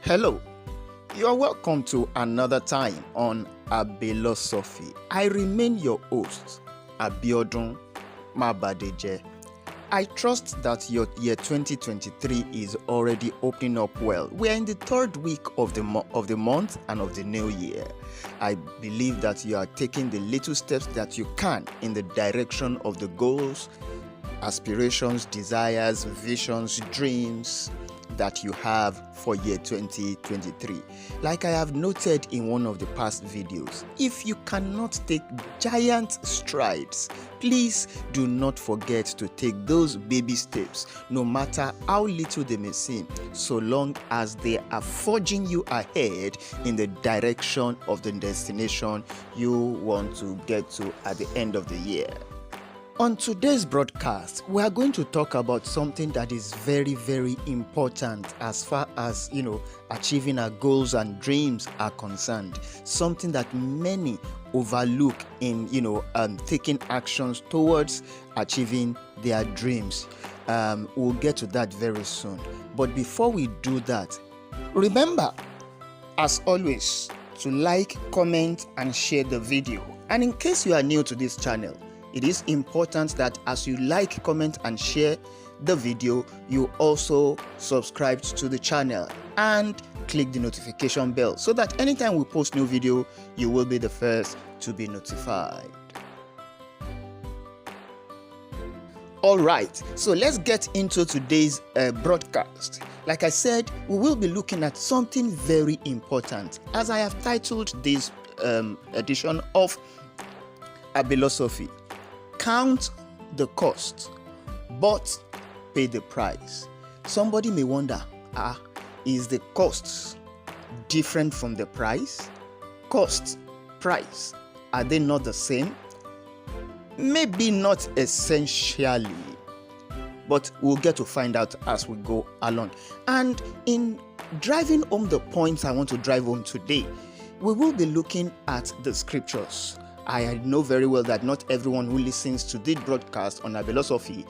Hello, you are welcome to another time on ABBEYLOSOPHY. I remain your host, Abiodun Mabadeje. I trust that your year 2023 is already opening up well. We are in the third week of the month and of the new year. I believe that you are taking the little steps that you can in the direction of the goals, aspirations, desires, visions, dreams that you have for year 2023. Like I have noted in one of the past videos, if you cannot take giant strides, please do not forget to take those baby steps, no matter how little they may seem, so long as they are forging you ahead in the direction of the destination you want to get to at the end of the year. On today's broadcast, we are going to talk about something that is very, very important as far as, achieving our goals and dreams are concerned. Something that many overlook in, taking actions towards achieving their dreams. We'll get to that very soon. But before we do that, remember, as always, to like, comment, and share the video. And in case you are new to this channel, it is important that as you like, comment, and share the video, you also subscribe to the channel and click the notification bell so that anytime we post new video, you will be the first to be notified. All right, so let's get into today's broadcast. Like I said, we will be looking at something very important, as I have titled this edition of ABBEYLOSOPHY. Count the cost, but pay the price. Somebody may wonder, is the cost different from the price? Cost, price, are they not the same? Maybe not essentially, but we'll get to find out as we go along. And in driving home the points I want to drive home today, we will be looking at the scriptures. I know very well that not everyone who listens to this broadcast on ABBEYLOSOPHY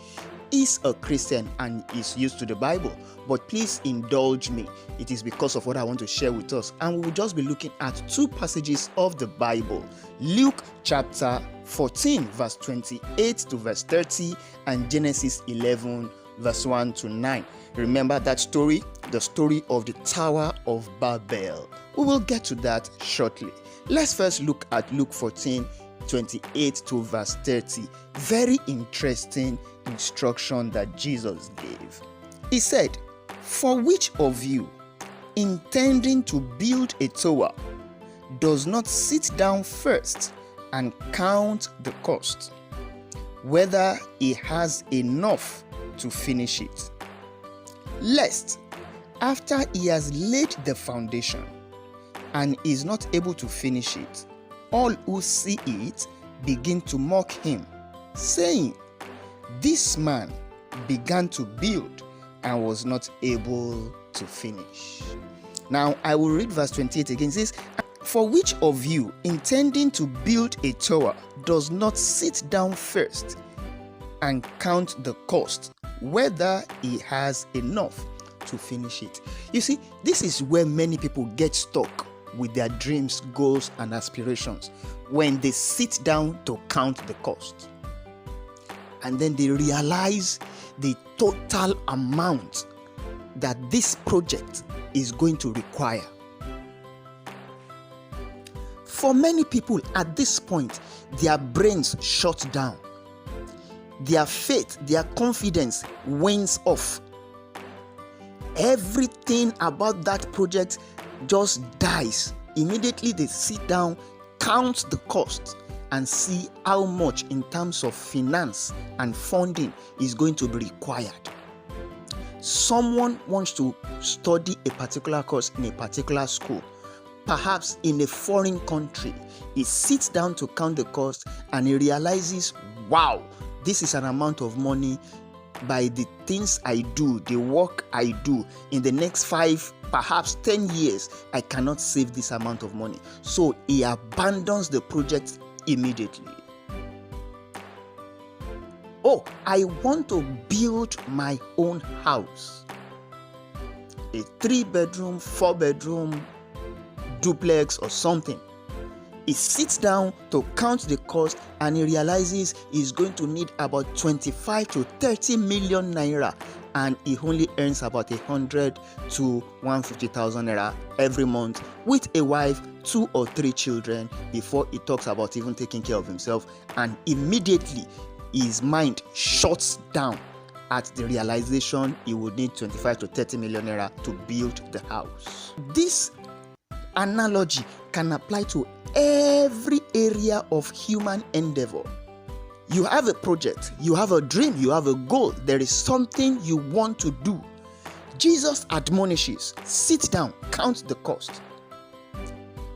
is a Christian and is used to the Bible, but please indulge me. It is because of what I want to share with us, and we will just be looking at two passages of the Bible: Luke chapter 14 verse 28 to verse 30 and Genesis 11 verse 1 to 9. Remember that story, the story of the Tower of Babel. We will get to that shortly. Let's first look at Luke 14, 28 to verse 30. Very interesting instruction that Jesus gave. He said, "For which of you, intending to build a tower, does not sit down first and count the cost, whether he has enough to finish it? Lest, after he has laid the foundation, and is not able to finish it, all who see it begin to mock him, saying, This man began to build and was not able to finish." Now I will read verse 28 again. It says, "For which of you, intending to build a tower, does not sit down first and count the cost, whether he has enough to finish it?" You see, this is where many people get stuck with their dreams, goals, and aspirations, when they sit down to count the cost and then they realize the total amount that this project is going to require. For many people at this point, their brains shut down, their faith, their confidence wanes off. Everything about that project just dies. Immediately they sit down, count the cost, and see how much in terms of finance and funding is going to be required. Someone wants to study a particular course in a particular school, perhaps in a foreign country. He sits down to count the cost and he realizes, wow, this is an amount of money. By the things I do, the work I do, in the next 5, perhaps 10 years, I cannot save this amount of money. So he abandons the project immediately. Oh, I want to build my own house. a 3-bedroom, 4-bedroom duplex or something. He sits down to count the cost and he realizes he's going to need about 25 to 30 million naira, and he only earns about 100 to 150,000 naira every month with a wife, 2 or 3 children, before he talks about even taking care of himself. And immediately his mind shuts down at the realization he would need 25 to 30 million naira to build the house. This analogy can apply to every area of human endeavor. You have a project, you have a dream, you have a goal, there is something you want to do. Jesus admonishes, sit down, count the cost.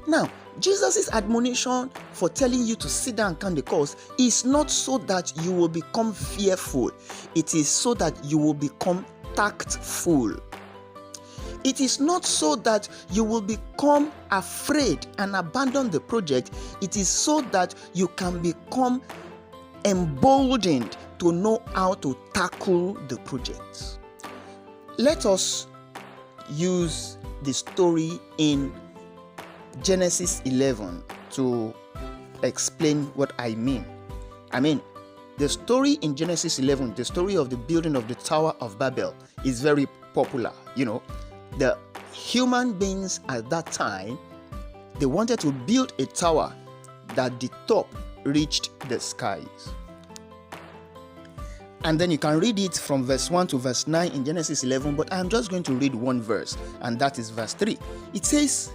Now, Jesus' admonition for telling you to sit down and count the cost is not so that you will become fearful. It is so that you will become tactful. It is not so that you will become afraid and abandon the project. It is so that you can become emboldened to know how to tackle the project. Let us use the story in Genesis 11 to explain what I mean. The story in Genesis 11, the story of the building of the Tower of Babel, is very popular. The human beings at that time, they wanted to build a tower that the top reached the skies. And then you can read it from verse 1 to verse 9 in Genesis 11, but I'm just going to read one verse, and that is verse 3. It says,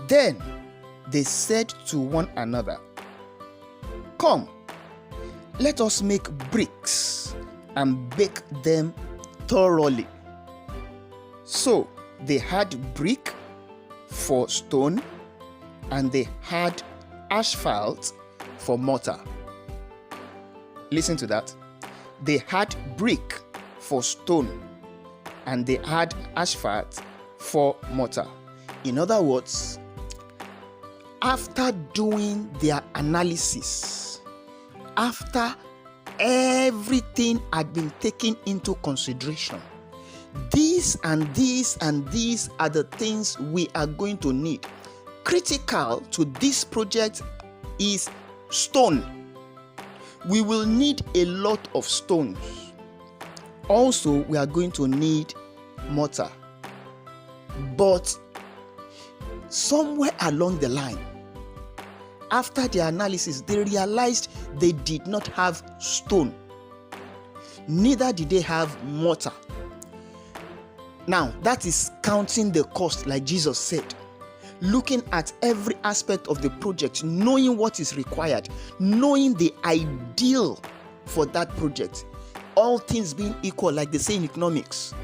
"Then they said to one another, 'Come, let us make bricks and bake them thoroughly.' So they had brick for stone, and they had asphalt for mortar." Listen to that. They had brick for stone, and they had asphalt for mortar. In other words, after doing their analysis, after everything had been taken into consideration, these and these and these are the things we are going to need. Critical to this project is stone. We will need a lot of stones. Also, we are going to need mortar. But somewhere along the line, after their analysis, they realized they did not have stone. Neither did they have mortar. Now, that is counting the cost, like Jesus said. Looking at every aspect of the project, knowing what is required, knowing the ideal for that project. All things being equal, like they say in economics.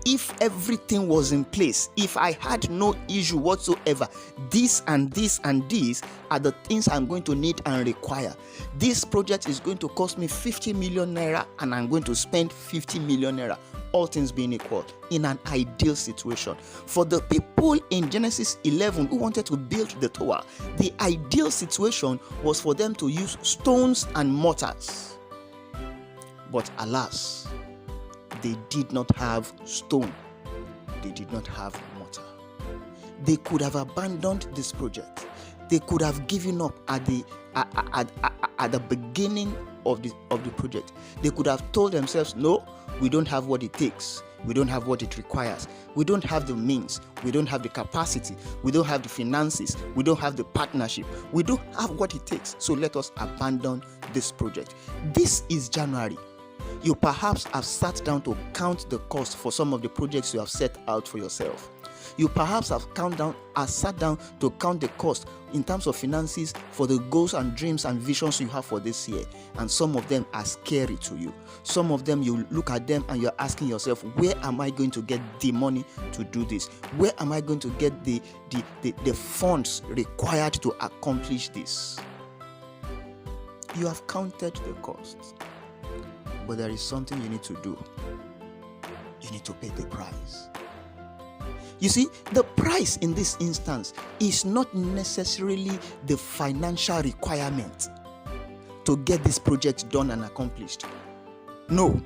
If everything was in place, if I had no issue whatsoever, this and this and these are the things I'm going to need and require. This project is going to cost me 50 million naira, and I'm going to spend 50 million naira. All things being equal, in an ideal situation. For the people in Genesis 11 who wanted to build the tower, the ideal situation was for them to use stones and mortars. But alas, they did not have stone. They did not have mortar. They could have abandoned this project. They could have given up at the beginning of the project. They could have told themselves, no, we don't have what it takes. We don't have what it requires. We don't have the means. We don't have the capacity. We don't have the finances. We don't have the partnership. We don't have what it takes. So let us abandon this project. This is January. You perhaps have sat down to count the cost for some of the projects you have set out for yourself. You perhaps have sat down to count the cost in terms of finances for the goals and dreams and visions you have for this year. And some of them are scary to you. Some of them, you look at them and you're asking yourself, where am I going to get the money to do this? Where am I going to get the funds required to accomplish this? You have counted the costs, but there is something you need to do. You need to pay the price. You see, the price in this instance is not necessarily the financial requirement to get this project done and accomplished. No,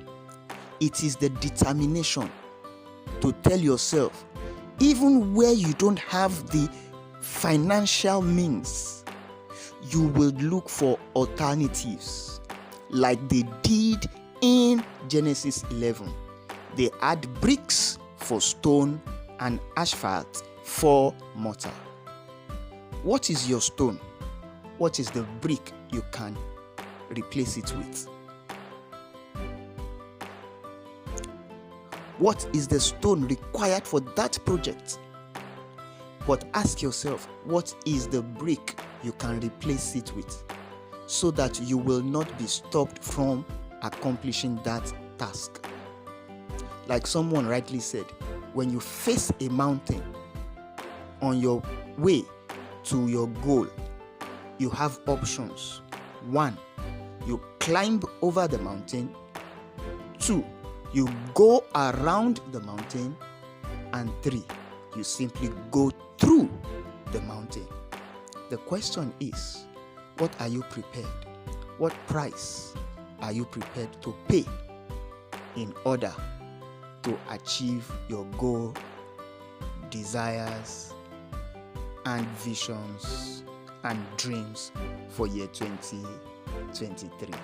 it is the determination to tell yourself, even where you don't have the financial means, you will look for alternatives like they did in Genesis 11. They add bricks for stone and asphalt for mortar. What is your stone? What is the brick you can replace it with? What is the stone required for that project? But ask yourself, what is the brick you can replace it with, so that you will not be stopped from accomplishing that task. Like someone rightly said, when you face a mountain on your way to your goal, you have options. 1, you climb over the mountain. 2, you go around the mountain. And 3, you simply go through the mountain. The question is, what are you prepared? What price are you prepared to pay in order to achieve your goal, desires, and visions and dreams for year 2023?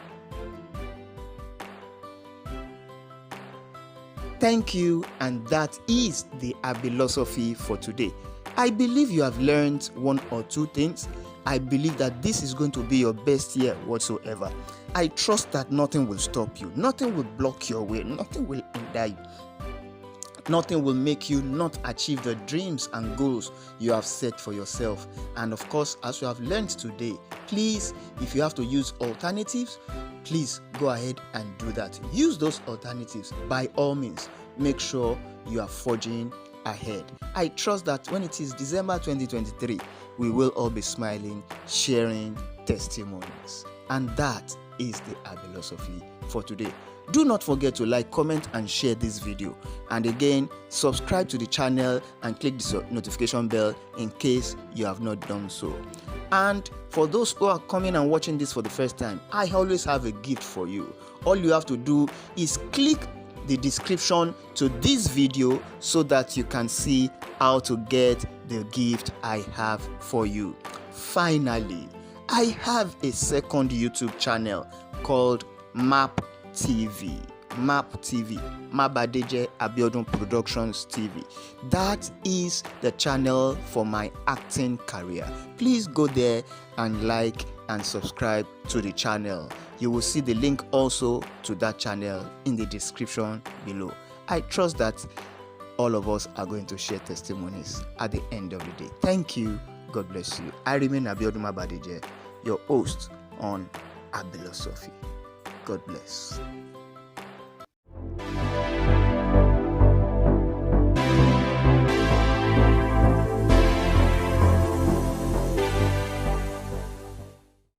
Thank you, and that is the ABBEYLOSOPHY for today. I believe you have learned 1 or 2 things. I believe that this is going to be your best year whatsoever. I trust that nothing will stop you, nothing will block your way, nothing will hinder you. Nothing will make you not achieve the dreams and goals you have set for yourself. And of course, as you have learned today, please, if you have to use alternatives, please go ahead and do that. Use those alternatives by all means. Make sure you are forging ahead. I trust that when it is December 2023, we will all be smiling, sharing testimonies. And that is the ABBEYLOSOPHY for today. Do not forget to like, comment, and share this video. And again, subscribe to the channel and click the notification bell in case you have not done so. And for those who are coming and watching this for the first time, I always have a gift for you. All you have to do is click the description to this video so that you can see how to get the gift I have for you. Finally, I have a second YouTube channel called MAP TV. Mabadeje Abiodun Productions TV. That is the channel for my acting career. Please go there and like and subscribe to the channel. You will see the link also to that channel in the description below. I trust that all of us are going to share testimonies at the end of the day. Thank you. God bless you. I remain Abiodun Mabadeje, your host on ABBEYLOSOPHY. God bless.